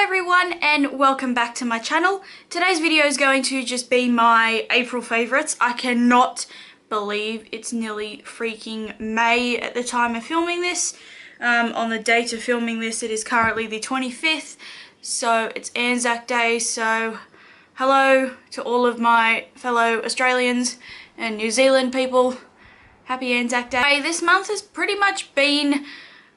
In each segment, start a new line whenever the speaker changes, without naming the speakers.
Everyone, and welcome back to my channel. Today's video is going to just be my April favorites. I cannot believe it's nearly freaking May at the time of filming this. On the date of filming this, it is currently the 25th, so it's Anzac Day. So hello to all of my fellow Australians and New Zealand people. Happy Anzac Day. This month has pretty much been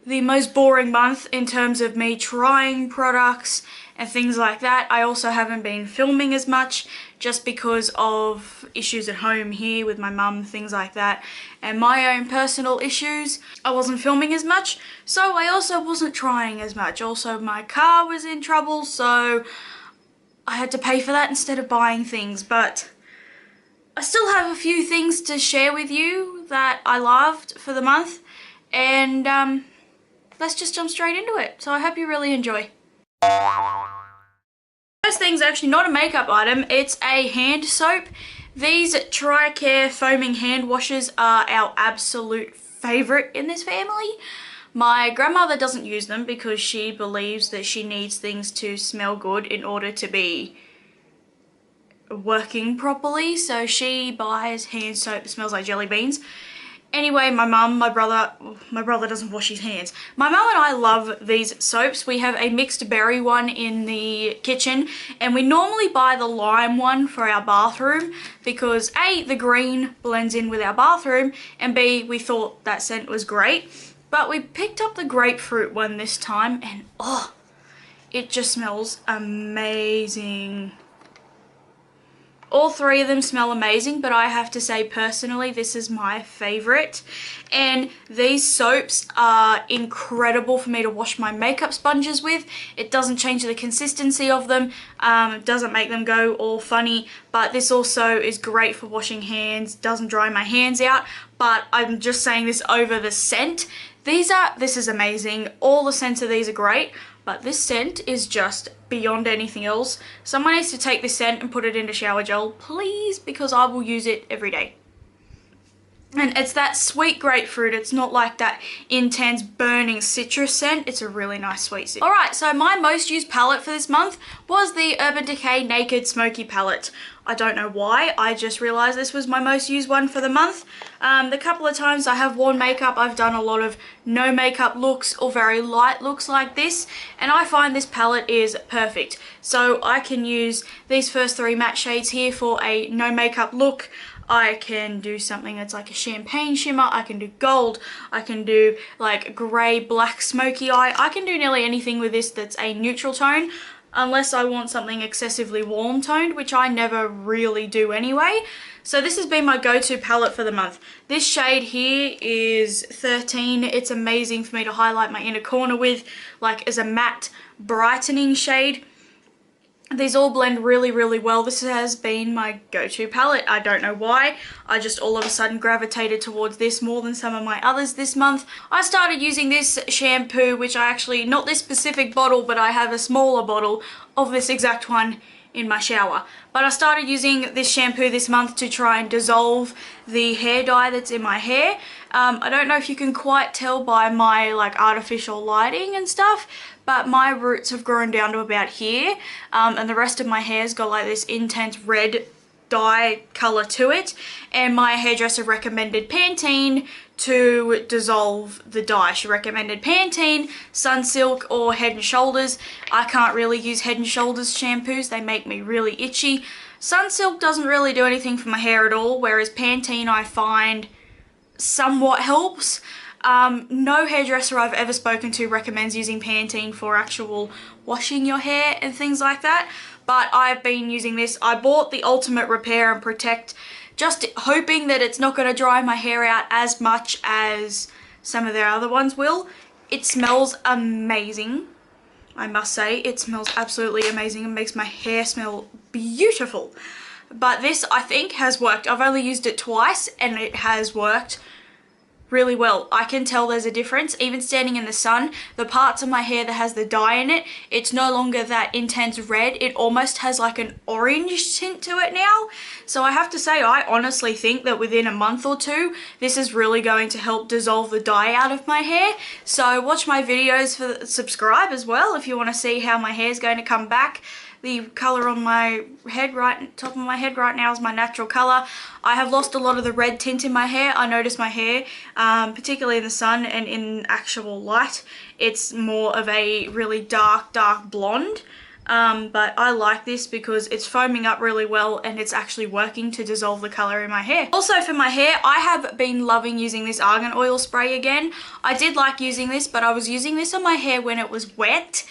the most boring month in terms of me trying products and things like that. I also haven't been filming as much just because of issues at home here with my mum, things like that, and my own personal issues. I wasn't filming as much, so I also wasn't trying as much. Also, my car was in trouble, so I had to pay for that instead of buying things. But I still have a few things to share with you that I loved for the month, and let's just jump straight into it. So I hope you really enjoy. First thing's actually not a makeup item, it's a hand soap. These Tricare foaming hand washes are our absolute favourite in this family. My grandmother doesn't use them because she believes that she needs things to smell good in order to be working properly, so she buys hand soap that smells like jelly beans. Anyway, my brother doesn't wash his hands. My mum and I love these soaps. We have a mixed berry one in the kitchen, and we normally buy the lime one for our bathroom because A, the green blends in with our bathroom, and B, we thought that scent was great. But we picked up the grapefruit one this time, and oh, it just smells amazing. All three of them smell amazing, but I have to say personally this is my favourite. And these soaps are incredible for me to wash my makeup sponges with. It doesn't change the consistency of them, it doesn't make them go all funny, but this also is great for washing hands, doesn't dry my hands out. But I'm just saying this over the scent. This is amazing. All the scents of these are great, but this scent is just beyond anything else. Someone needs to take this scent and put it into shower gel, please, because I will use it every day. And it's that sweet grapefruit. It's not like that intense burning citrus scent. It's a really nice sweet scent. Alright, so my most used palette for this month was the Urban Decay Naked Smoky palette. I don't know why, I just realised this was my most used one for the month. The couple of times I have worn makeup, I've done a lot of no makeup looks or very light looks like this, and I find this palette is perfect. So I can use these first three matte shades here for a no makeup look. I can do something that's like a champagne shimmer, I can do gold, I can do like grey, black, smoky eye. I can do nearly anything with this that's a neutral tone, unless I want something excessively warm toned, which I never really do anyway. So this has been my go-to palette for the month. This shade here is 13. It's amazing for me to highlight my inner corner with, like as a matte brightening shade. These all blend really, really well. This has been my go-to palette. I don't know why. I just all of a sudden gravitated towards this more than some of my others this month. I started using this shampoo, which I actually, not this specific bottle, but I have a smaller bottle of this exact one in my shower. But I started using this shampoo this month to try and dissolve the hair dye that's in my hair. I don't know if you can quite tell by my like artificial lighting and stuff, but my roots have grown down to about here, and the rest of my hair's got like this intense red dye colour to it, and my hairdresser recommended Pantene to dissolve the dye. She recommended Pantene, Sunsilk, or Head & Shoulders. I can't really use Head & Shoulders shampoos, they make me really itchy. Sunsilk doesn't really do anything for my hair at all, whereas Pantene I find somewhat helps. No hairdresser I've ever spoken to recommends using Pantene for actual washing your hair and things like that, but I've been using this. I bought the Ultimate Repair and Protect just hoping that it's not going to dry my hair out as much as some of their other ones will. It smells amazing, I must say. It smells absolutely amazing and makes my hair smell beautiful. But this, I think, has worked. I've only used it twice and it has worked really well. I can tell there's a difference. Even standing in the sun, the parts of my hair that has the dye in it, it's no longer that intense red. It almost has like an orange tint to it now. So I have to say, I honestly think that within a month or two, this is really going to help dissolve the dye out of my hair. So watch my videos, subscribe as well if you want to see how my hair is going to come back. The colour on my head, top of my head right now is my natural colour. I have lost a lot of the red tint in my hair. I notice my hair, particularly in the sun and in actual light, it's more of a really dark blonde. But I like this because it's foaming up really well and it's actually working to dissolve the colour in my hair. Also for my hair, I have been loving using this argan oil spray again. I did like using this, but I was using this on my hair when it was wet.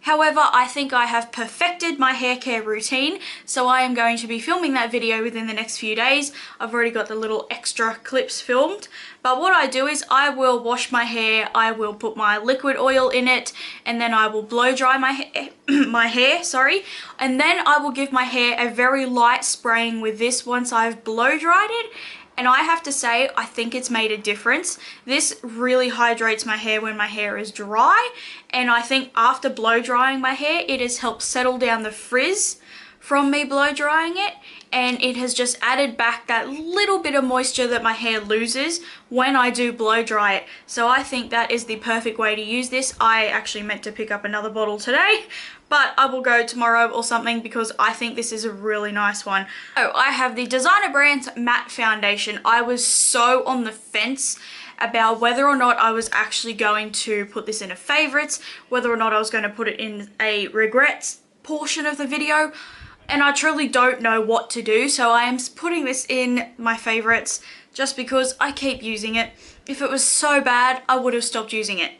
However, I think I have perfected my hair care routine, so I am going to be filming that video within the next few days. I've already got the little extra clips filmed. But what I do is I will wash my hair, I will put my liquid oil in it, and then I will blow dry my hair, and then I will give my hair a very light spraying with this once I've blow dried it. And I have to say, I think it's made a difference. This really hydrates my hair when my hair is dry. And I think after blow drying my hair, it has helped settle down the frizz from me blow drying it. And it has just added back that little bit of moisture that my hair loses when I do blow dry it. So I think that is the perfect way to use this. I actually meant to pick up another bottle today, but I will go tomorrow or something because I think this is a really nice one. Oh, I have the Designer Brands Matte Foundation. I was so on the fence about whether or not I was actually going to put this in a favorites, whether or not I was going to put it in a regrets portion of the video. And I truly don't know what to do, so I am putting this in my favorites just because I keep using it. If it was so bad, I would have stopped using it.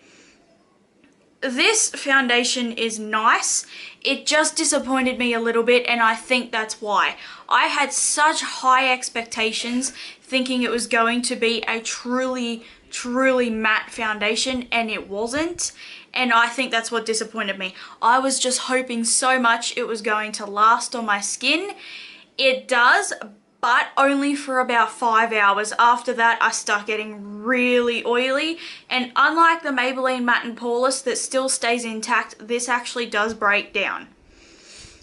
This foundation is nice. It just disappointed me a little bit, and I think that's why. I had such high expectations thinking it was going to be a truly matte foundation, and it wasn't. And I think that's what disappointed me. I was just hoping so much it was going to last on my skin. It does, but only for about 5 hours. After that, I start getting really oily. And unlike the Maybelline Matte and Poreless that still stays intact, this actually does break down.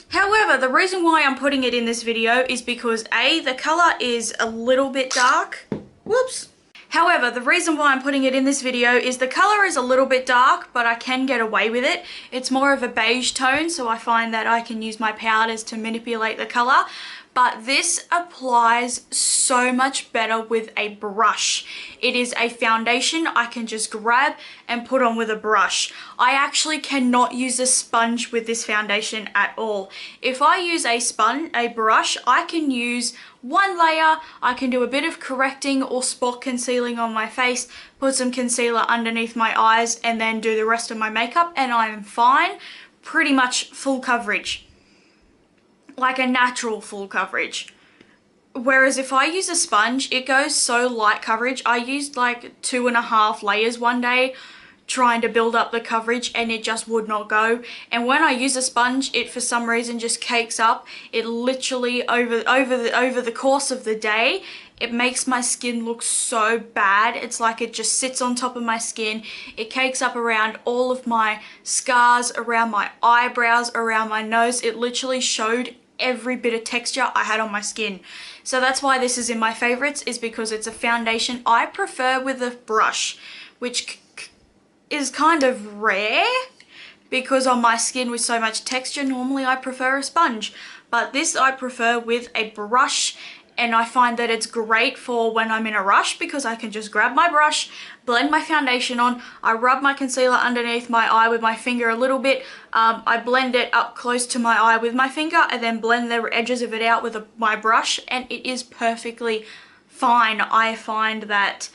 However, the reason why I'm putting it in this video is because A, the color is a little bit dark. Whoops. However, the reason why I'm putting it in this video is the color is a little bit dark, but I can get away with it. It's more of a beige tone, so I find that I can use my powders to manipulate the color. But this applies so much better with a brush. It is a foundation I can just grab and put on with a brush. I actually cannot use a sponge with this foundation at all. If I use a brush, I can use one layer, I can do a bit of correcting or spot concealing on my face, put some concealer underneath my eyes, and then do the rest of my makeup, and I am fine. Pretty much full coverage. Like a natural full coverage. Whereas if I use a sponge, it goes so light coverage. I used like 2.5 layers one day trying to build up the coverage, and it just would not go. And when I use a sponge, it for some reason just cakes up. It literally over the course of the day, it makes my skin look so bad. It's like it just sits on top of my skin. It cakes up around all of my scars, around my eyebrows, around my nose. It literally showed every bit of texture I had on my skin. So that's why this is in my favorites, is because it's a foundation I prefer with a brush, which is kind of rare because on my skin with so much texture, normally I prefer a sponge. But this I prefer with a brush, and I find that it's great for when I'm in a rush because I can just grab my brush, blend my foundation on, I rub my concealer underneath my eye with my finger a little bit, I blend it up close to my eye with my finger, and then blend the edges of it out with my brush, and it is perfectly fine. I find that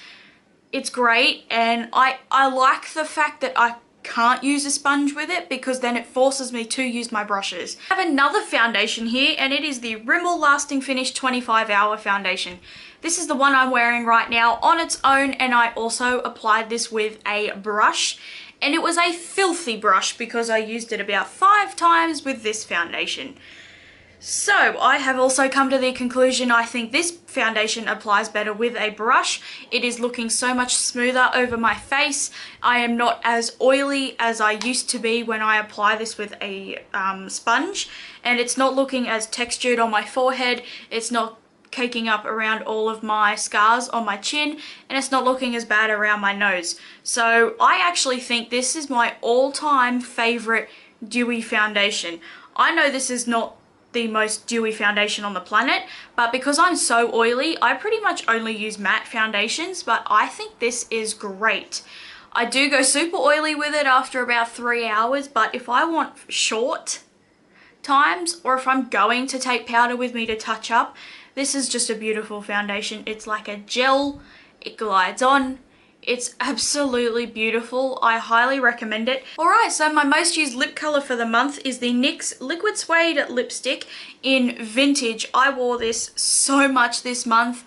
it's great, and I like the fact that I can't use a sponge with it because then it forces me to use my brushes. I have another foundation here, and it is the Rimmel Lasting Finish 25 Hour Foundation. This is the one I'm wearing right now on its own, and I also applied this with a brush, and it was a filthy brush because I used it about 5 times with this foundation. So I have also come to the conclusion I think this foundation applies better with a brush. It is looking so much smoother over my face. I am not as oily as I used to be when I apply this with a sponge, and it's not looking as textured on my forehead. It's not caking up around all of my scars on my chin, and it's not looking as bad around my nose. So I actually think this is my all-time favorite dewy foundation. I know this is not the most dewy foundation on the planet, but because I'm so oily, I pretty much only use matte foundations, but I think this is great. I do go super oily with it after about 3 hours, but if I want short times, or if I'm going to take powder with me to touch up, this is just a beautiful foundation. It's like a gel, it glides on. It's absolutely beautiful. I highly recommend it. Alright, so my most used lip colour for the month is the NYX Liquid Suede Lipstick in Vintage. I wore this so much this month,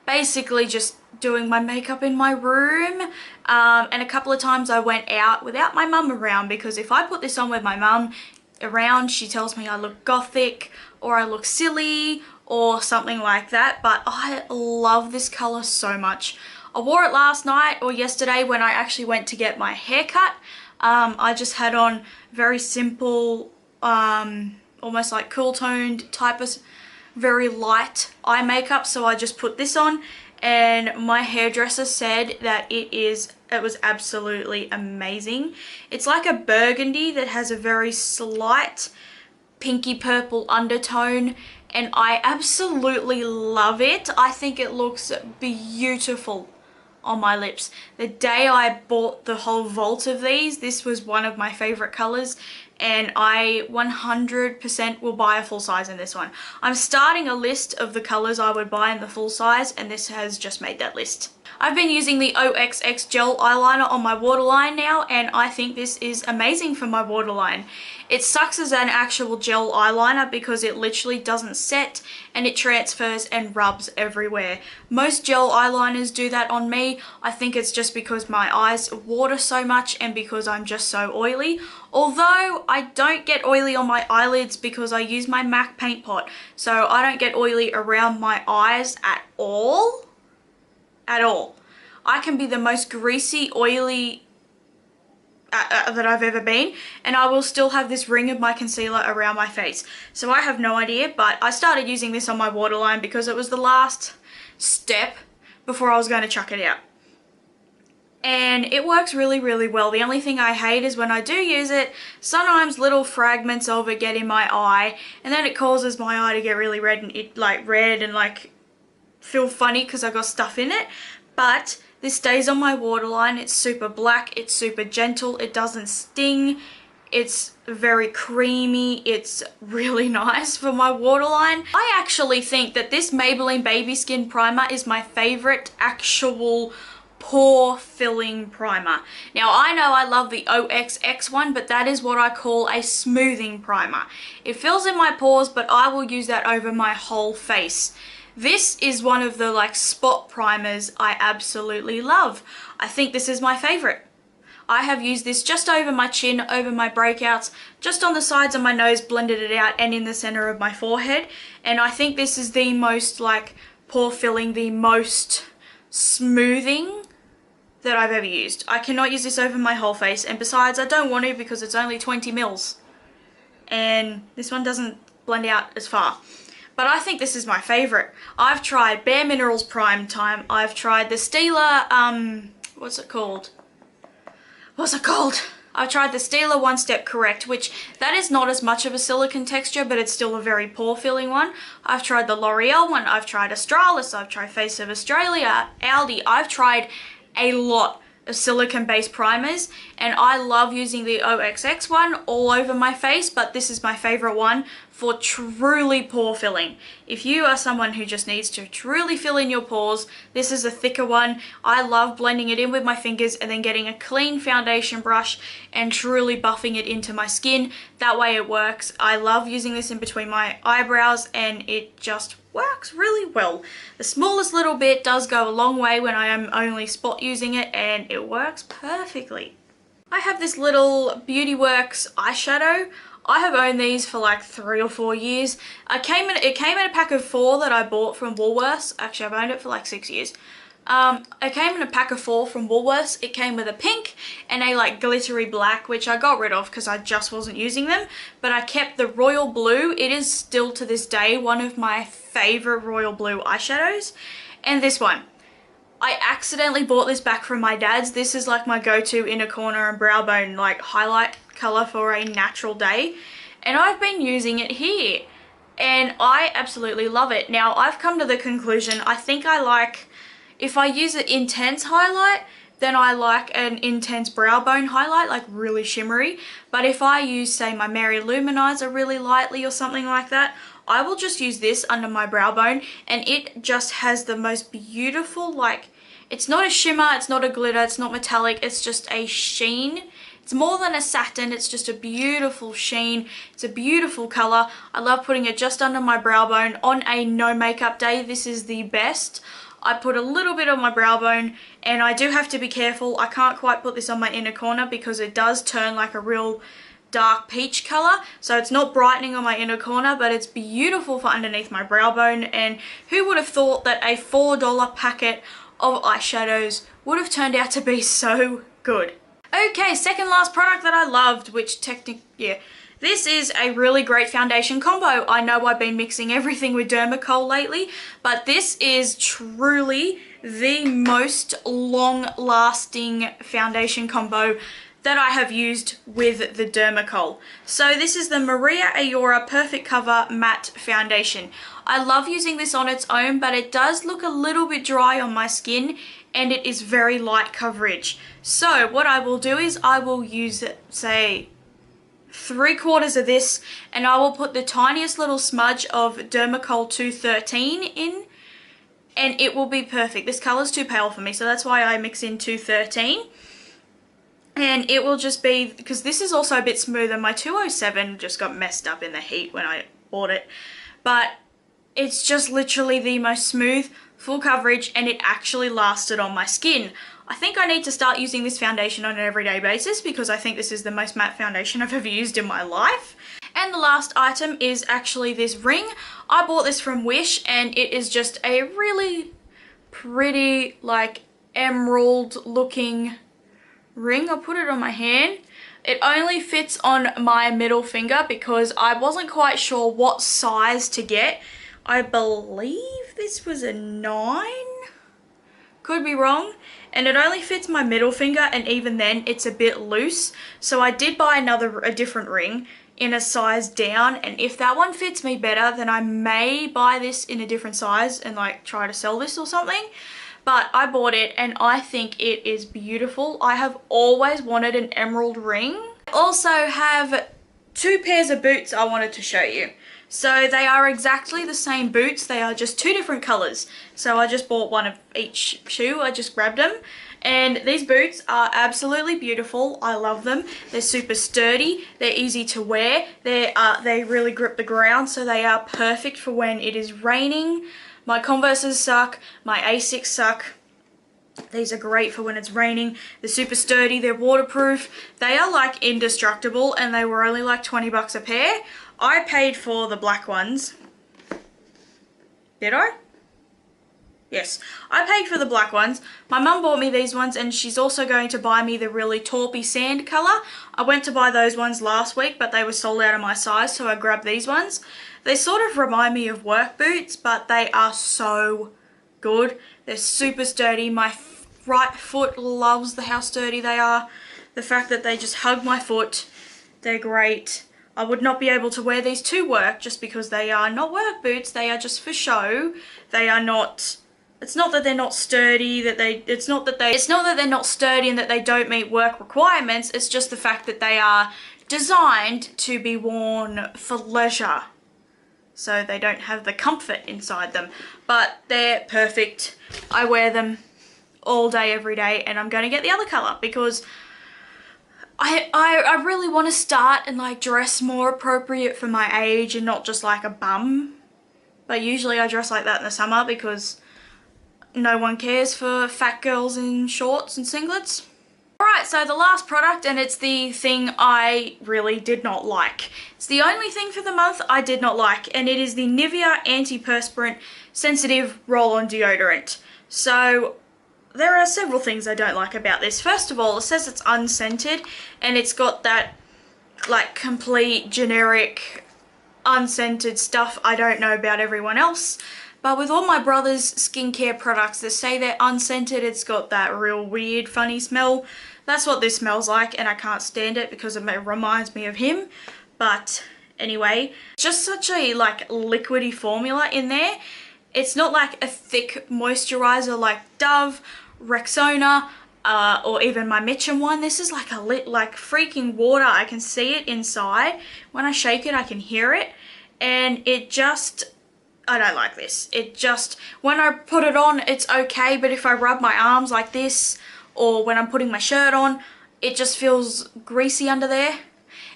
basically just doing my makeup in my room, and a couple of times I went out without my mum around, because if I put this on with my mum around, she tells me I look gothic or I look silly or something like that, but I love this colour so much. I wore it last night or yesterday when I actually went to get my hair cut. I just had on very simple, almost like cool toned type of very light eye makeup, so I just put this on, and my hairdresser said that it was absolutely amazing. It's like a burgundy that has a very slight pinky purple undertone, and I absolutely love it. I think it looks beautiful on my lips. The day I bought the whole vault of these, this was one of my favorite colors, and I 100% will buy a full size in this one. I'm starting a list of the colors I would buy in the full size, and this has just made that list. I've been using the OXX Gel eyeliner on my waterline now, and I think this is amazing for my waterline. It sucks as an actual gel eyeliner because it literally doesn't set and it transfers and rubs everywhere. Most gel eyeliners do that on me. I think it's just because my eyes water so much and because I'm just so oily. Although I don't get oily on my eyelids because I use my MAC paint pot, so I don't get oily around my eyes at all. At all. I can be the most greasy, oily that I've ever been, and I will still have this ring of my concealer around my face. So I have no idea, but I started using this on my waterline because it was the last step before I was going to chuck it out. And it works really, really well. The only thing I hate is when I do use it, sometimes little fragments of it get in my eye, and then it causes my eye to get really red and feel funny because I got stuff in it. But this stays on my waterline. It's super black, it's super gentle, it doesn't sting, it's very creamy, it's really nice for my waterline. I actually think that this Maybelline Baby Skin Primer is my favorite actual pore filling primer. Now I know I love the OXX one, but that is what I call a smoothing primer. It fills in my pores, but I will use that over my whole face. This is one of the spot primers I absolutely love. I think this is my favorite. I have used this just over my chin, over my breakouts, just on the sides of my nose, blended it out, and in the center of my forehead. And I think this is the most pore filling, the most smoothing that I've ever used. I cannot use this over my whole face, and besides I don't want to because it's only 20 mils. And this one doesn't blend out as far. But I think this is my favorite. I've tried Bare Minerals Prime Time. I've tried the Stila, what's it called? I've tried the Stila One Step Correct, which that is not as much of a silicone texture, but it's still a very pore filling one. I've tried the L'Oreal one. I've tried Australis. I've tried Face of Australia, Aldi. I've tried a lot of silicone based primers, and I love using the OXX one all over my face, but this is my favorite one for truly pore filling. If you are someone who just needs to truly fill in your pores, this is a thicker one. I love blending it in with my fingers and then getting a clean foundation brush and truly buffing it into my skin. That way it works. I love using this in between my eyebrows, and it just works really well. The smallest little bit does go a long way when I am only spot using it, and it works perfectly. I have this little Beauty Works eyeshadow. I have owned these for like 3 or 4 years. It came in a pack of 4 that I bought from Woolworths. Actually, I've owned it for like 6 years. It came in a pack of 4 from Woolworths. It came with a pink and a like glittery black, which I got rid of because I just wasn't using them. But I kept the royal blue. It is still to this day one of my favorite royal blue eyeshadows. And this one. I accidentally bought this back from my dad's. This is like my go-to inner corner and brow bone like highlight color for a natural day. And I've been using it here. And I absolutely love it. Now, I've come to the conclusion, I think I like, if I use an intense highlight, then I like an intense brow bone highlight, like really shimmery. But if I use, say, my Mary Luminizer really lightly or something like that, I will just use this under my brow bone, and it just has the most beautiful, like, it's not a shimmer, it's not a glitter, it's not metallic, it's just a sheen. It's more than a satin, it's just a beautiful sheen. It's a beautiful color. I love putting it just under my brow bone on a no makeup day. This is the best. I put a little bit on my brow bone, and I do have to be careful. I can't quite put this on my inner corner because it does turn like a real dark peach color, so it's not brightening on my inner corner, but it's beautiful for underneath my brow bone. And who would have thought that a $4 packet of eyeshadows would have turned out to be so good. Okay, second last product that I loved, which this is a really great foundation combo. I know I've been mixing everything with Dermacol lately, but this is truly the most long-lasting foundation combo that I have used with the Dermacol. So this is the Ayora Perfect Cover Matte Foundation. I love using this on its own, but it does look a little bit dry on my skin, and it is very light coverage. So what I will do is I will use, say, 3/4 of this, and I will put the tiniest little smudge of Dermacol 213 in, and it will be perfect. This color's too pale for me, so that's why I mix in 213. And it will just be, because this is also a bit smoother. My 207 just got messed up in the heat when I bought it. But it's just literally the most smooth, full coverage, and it actually lasted on my skin. I think I need to start using this foundation on an everyday basis because I think this is the most matte foundation I've ever used in my life. And the last item is actually this ring. I bought this from Wish, and it is just a really pretty, like, emerald looking ring. I'll put it on my hand. It only fits on my middle finger because I wasn't quite sure what size to get. I believe this was a 9. Could be wrong. And it only fits my middle finger, and even then it's a bit loose. So I did buy a different ring in a size down, and if that one fits me better, then I may buy this in a different size and like try to sell this or something. But I bought it and I think it is beautiful. I have always wanted an emerald ring. I also have 2 pairs of boots I wanted to show you. So they are exactly the same boots, they are just 2 different colours. So I just bought one of each shoe, I just grabbed them. And these boots are absolutely beautiful, I love them. They're super sturdy, they're easy to wear, they really grip the ground, so they are perfect for when it is raining. My Converses suck, my Asics suck. These are great for when it's raining. They're super sturdy, they're waterproof. They are like indestructible, and they were only like 20 bucks a pair. I paid for the black ones. Did I? Yes, I paid for the black ones. My mum bought me these ones, and she's also going to buy me the really taupey sand colour. I went to buy those ones last week, but they were sold out of my size, so I grabbed these ones. They sort of remind me of work boots, but they are so good. They're super sturdy. My right foot loves how sturdy they are. The fact that they just hug my foot, they're great. I would not be able to wear these to work just because they are not work boots. They are just for show. They are not, it's not that they're not sturdy, it's not that they're not sturdy and that they don't meet work requirements. It's just the fact that they are designed to be worn for leisure. So they don't have the comfort inside them, but they're perfect. I wear them all day, every day, and I'm going to get the other colour because I really want to start and like dress more appropriate for my age and not just like a bum. But usually I dress like that in the summer because no one cares for fat girls in shorts and singlets. Alright, so the last product, and it's the thing I really did not like. It's the only thing for the month I did not like, and it is the Nivea Antiperspirant Sensitive Roll-On Deodorant. So there are several things I don't like about this. First of all, it says it's unscented, and it's got that like complete generic unscented stuff I don't know about everyone else. But with all my brother's skincare products that say they're unscented, it's got that real weird funny smell. That's what this smells like, and I can't stand it because it reminds me of him. But anyway, just such a like liquidy formula in there. It's not like a thick moisturizer like Dove, Rexona, or even my Mitchum one. This is like like freaking water. I can see it inside. When I shake it, I can hear it, and it just, I don't like this. It just, when I put it on, it's okay, but if I rub my arms like this, or when I'm putting my shirt on, it just feels greasy under there.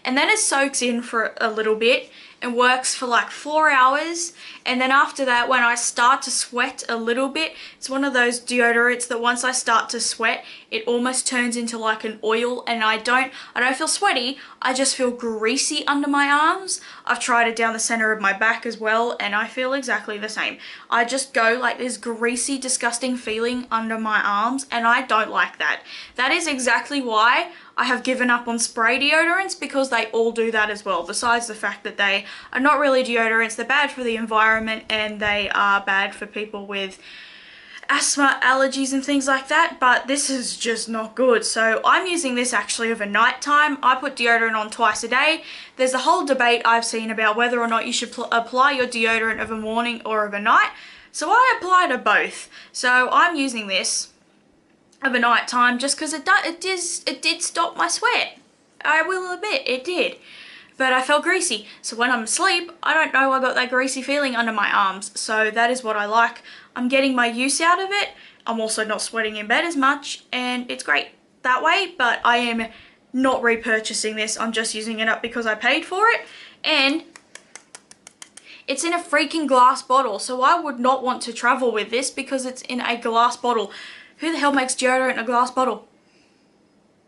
And then it soaks in for a little bit and works for like 4 hours. And then after that, when I start to sweat a little bit, it's one of those deodorants that once I start to sweat, it almost turns into like an oil, and I don't feel sweaty, I just feel greasy under my arms. I've tried it down the center of my back as well, and I feel exactly the same. I just go like this greasy, disgusting feeling under my arms, and I don't like that. That is exactly why I have given up on spray deodorants, because they all do that as well. Besides the fact that they are not really deodorants, they're bad for the environment, and they are bad for people with asthma, allergies and things like that, but this is just not good. So I'm using this actually over night time. I put deodorant on twice a day. There's a whole debate I've seen about whether or not you should apply your deodorant over morning or over night. So I apply to both. So I'm using this over night time just because it did stop my sweat. I will admit it did. But I felt greasy, so when I'm asleep, I don't know, I got that greasy feeling under my arms. So that is what I like. I'm getting my use out of it. I'm also not sweating in bed as much, and it's great that way, but I am not repurchasing this. I'm just using it up because I paid for it, and it's in a freaking glass bottle, so I would not want to travel with this because it's in a glass bottle. Who the hell makes deodorant in a glass bottle?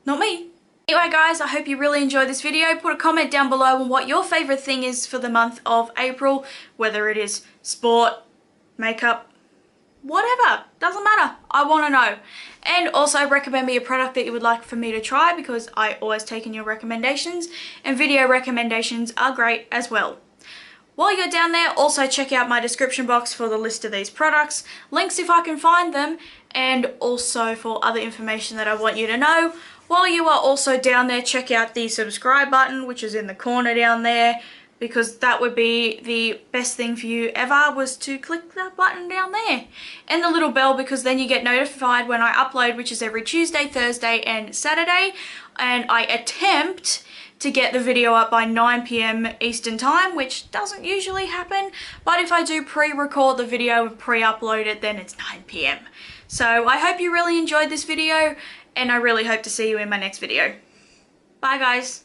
Not me. Anyway guys, I hope you really enjoyed this video. Put a comment down below on what your favourite thing is for the month of April, whether it is sport, makeup, whatever, doesn't matter. I want to know. And also recommend me a product that you would like for me to try, because I always take in your recommendations, and video recommendations are great as well. While you're down there, also check out my description box for the list of these products, links if I can find them, and also for other information that I want you to know. While you are also down there, check out the subscribe button, which is in the corner down there, because that would be the best thing for you ever, was to click that button down there. And the little bell, because then you get notified when I upload, which is every Tuesday, Thursday and Saturday. And I attempt to get the video up by 9 PM Eastern time, which doesn't usually happen. But if I do pre-record the video and pre-upload it, then it's 9 PM. So I hope you really enjoyed this video, and I really hope to see you in my next video. Bye guys.